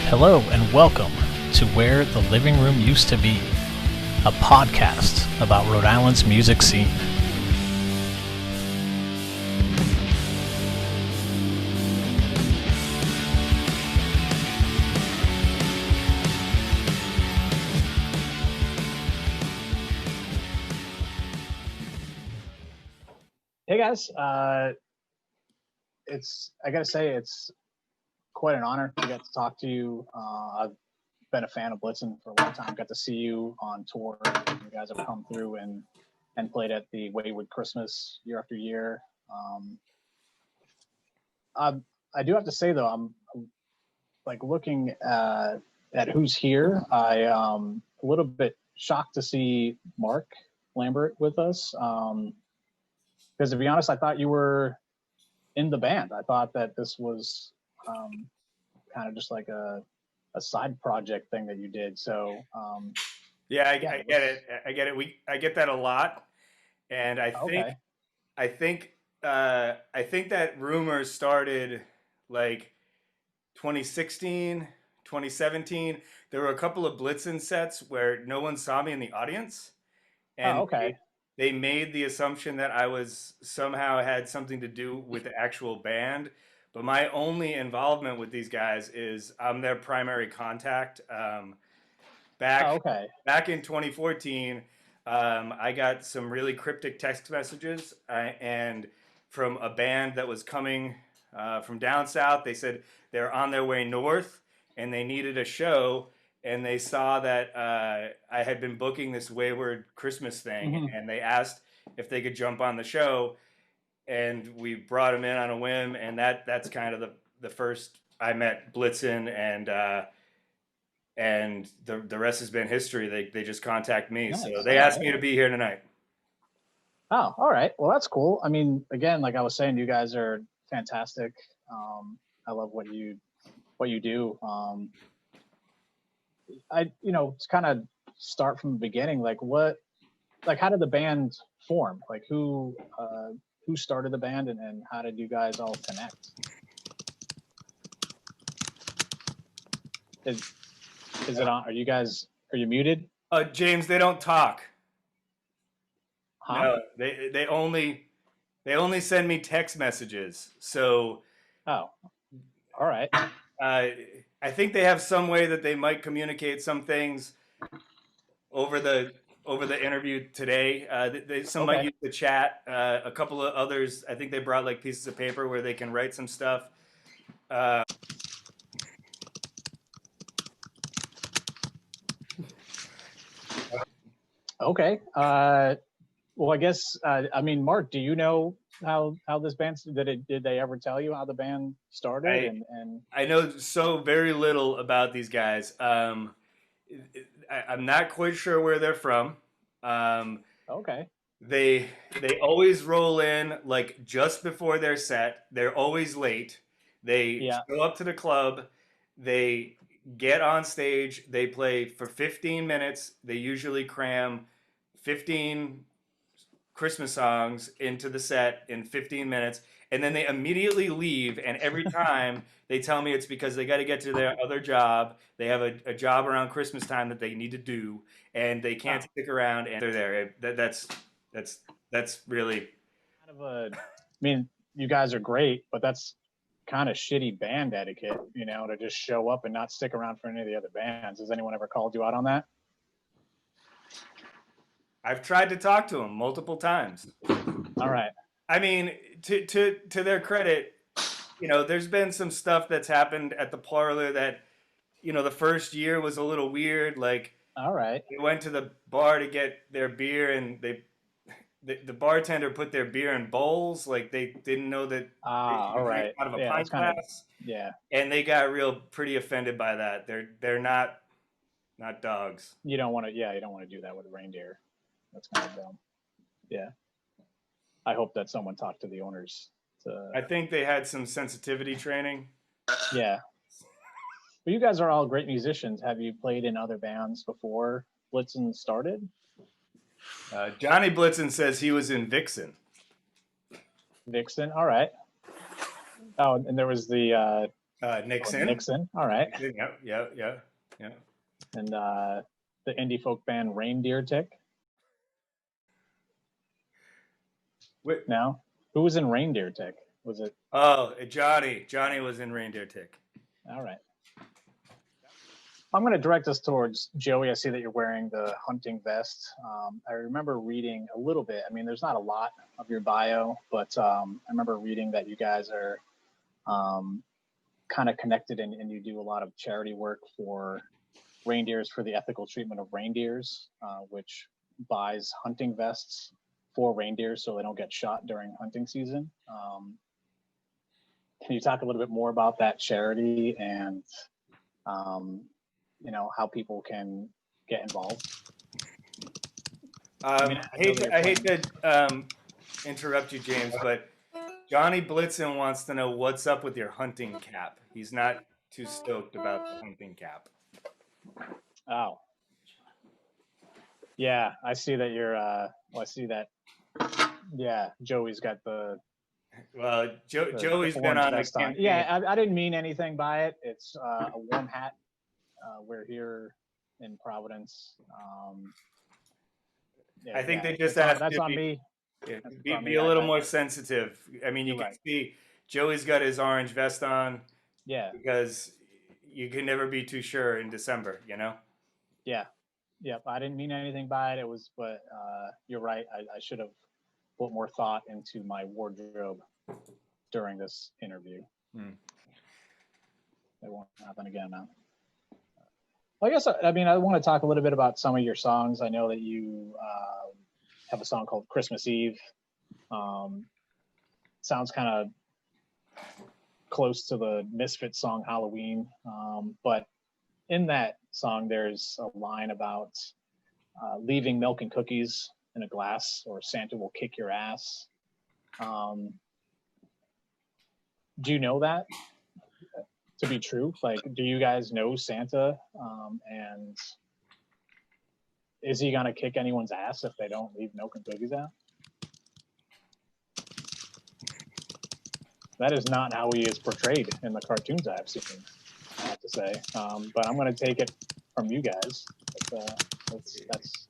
Hello and welcome to Where the Living Room Used to Be, a podcast about Rhode Island's music scene. Hey guys, I gotta say it's quite an honor to get to talk to you. I've been a fan of Blitzen for a long time. Got to see you on tour. You guys have come through and played at the Wayward Christmas year after year. I do have to say though, I'm like looking at who's here. I'm a little bit shocked to see Mark Lambert with us. Because to be honest, I thought you were in the band. I thought that this was kind of just like a side project thing that you did. So yeah, I get it. I get it. I get that a lot, and I think that rumor started like 2016, 2017. There were a couple of Blitzen sets where no one saw me in the audience, and they made the assumption that I was somehow had something to do with the actual band. But my only involvement with these guys is I'm their primary contact. Back in 2014, I got some really cryptic text messages and from a band that was coming from down south. They said they're on their way north and they needed a show. And they saw that I had been booking this Wayward Christmas thing, and they asked if they could jump on the show. And we brought them in on a whim, and that's kind of the first I met Blitzen, and the rest has been history. They just contact me, nice. So they asked me to be here tonight. Oh, all right. Well, that's cool. I mean, again, like I was saying, you guys are fantastic. I love what you do. To kind of start from the beginning, how did the band form? Like who started the band and how did you guys all connect? Is it on? Are you muted? James, they don't talk. Huh? No, they only send me text messages. So all right. I think they have some way that they might communicate some things over the interview today. Some might use the chat. A couple of others, I think they brought like pieces of paper where they can write some stuff. Okay. Well, I guess Mark, do you know how this band did they ever tell you how the band started? I know so very little about these guys. I'm not quite sure where they're from. They always roll in like just before their set. They're always late. They go up to the club. They get on stage. They play for 15 minutes. They usually cram 15 Christmas songs into the set in 15 minutes. And then they immediately leave. And every time they tell me it's because they got to get to their other job. They have a job around Christmas time that they need to do. And they can't stick around. And they're there. That's really kind of you guys are great, but that's kind of shitty band etiquette, to just show up and not stick around for any of the other bands. Has anyone ever called you out on that? I've tried to talk to them multiple times. All right. I mean, to their credit, there's been some stuff that's happened at the Parlour that, the first year was a little weird. Like, all right, they went to the bar to get their beer, and the bartender put their beer in bowls. Like, they didn't know that. All right. Out of a pint glass. Yeah. And they got pretty offended by that. They're not dogs. You don't want to do that with a reindeer. That's kind of dumb. Yeah. I hope that someone talked to the owners. I think they had some sensitivity training. Yeah. But you guys are all great musicians. Have you played in other bands before Blitzen started? Johnny Blitzen says he was in Vixen. Vixen, all right. Oh, and there was the Nixon. Oh, Nixon. All right. Yep. And the indie folk band Reindeer Tick. Wait. No? Who was in Reindeer Tick? Was it? Oh, Johnny. Johnny was in Reindeer Tick. All right. I'm going to direct us towards Joey. I see that you're wearing the hunting vest. I remember reading a little bit. I mean, there's not a lot of your bio, but I remember reading that you guys are kind of connected and you do a lot of charity work for Reindeers for the Ethical Treatment of Reindeers, which buys hunting vests for reindeers so they don't get shot during hunting season. Can you talk a little bit more about that charity and how people can get involved? I hate to interrupt you, James, but Johnny Blitzen wants to know what's up with your hunting cap. He's not too stoked about the hunting cap. Oh. Yeah, I see that you're I see that. Yeah, Joey's got the. Well, Joey's been on the campaign. Yeah, I didn't mean anything by it. It's a warm hat. We're here in Providence. I think they just have that's to on me. Be a little more sensitive. I mean, you can see Joey's got his orange vest on. Yeah. Because you can never be too sure in December, Yeah. Yep. I didn't mean anything by it. But you're right. I should have put more thought into my wardrobe during this interview. It won't happen again now. I guess, I want to talk a little bit about some of your songs. I know that you have a song called Christmas Eve. Sounds kind of close to the Misfits song Halloween. But in that song, there's a line about leaving milk and cookies in a glass, or Santa will kick your ass. Do you know that to be true? Like, do you guys know Santa? And is he gonna kick anyone's ass if they don't leave milk and cookies out? That is not how he is portrayed in the cartoons I've seen, I have to say. But I'm gonna take it from you guys. That's.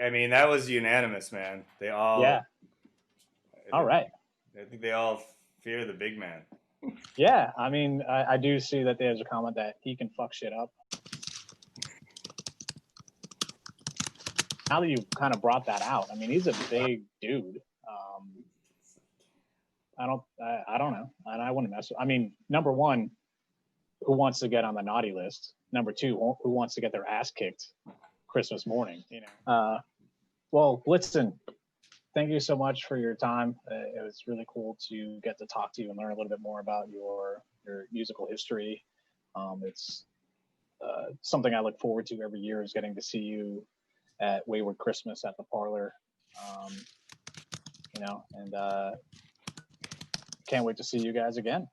I mean, that was unanimous, man. They all. Yeah. All right. I think they all fear the big man. Yeah, I do see that there's a comment that he can fuck shit up. Now that you kind of brought that out, he's a big dude. I don't know, and I wouldn't mess with. Number one, who wants to get on the naughty list? Number two, who wants to get their ass kicked Christmas morning? Well, Blitzen, thank you so much for your time. It was really cool to get to talk to you and learn a little bit more about your musical history. It's something I look forward to every year, is getting to see you at Wayward Christmas at the Parlour. And can't wait to see you guys again.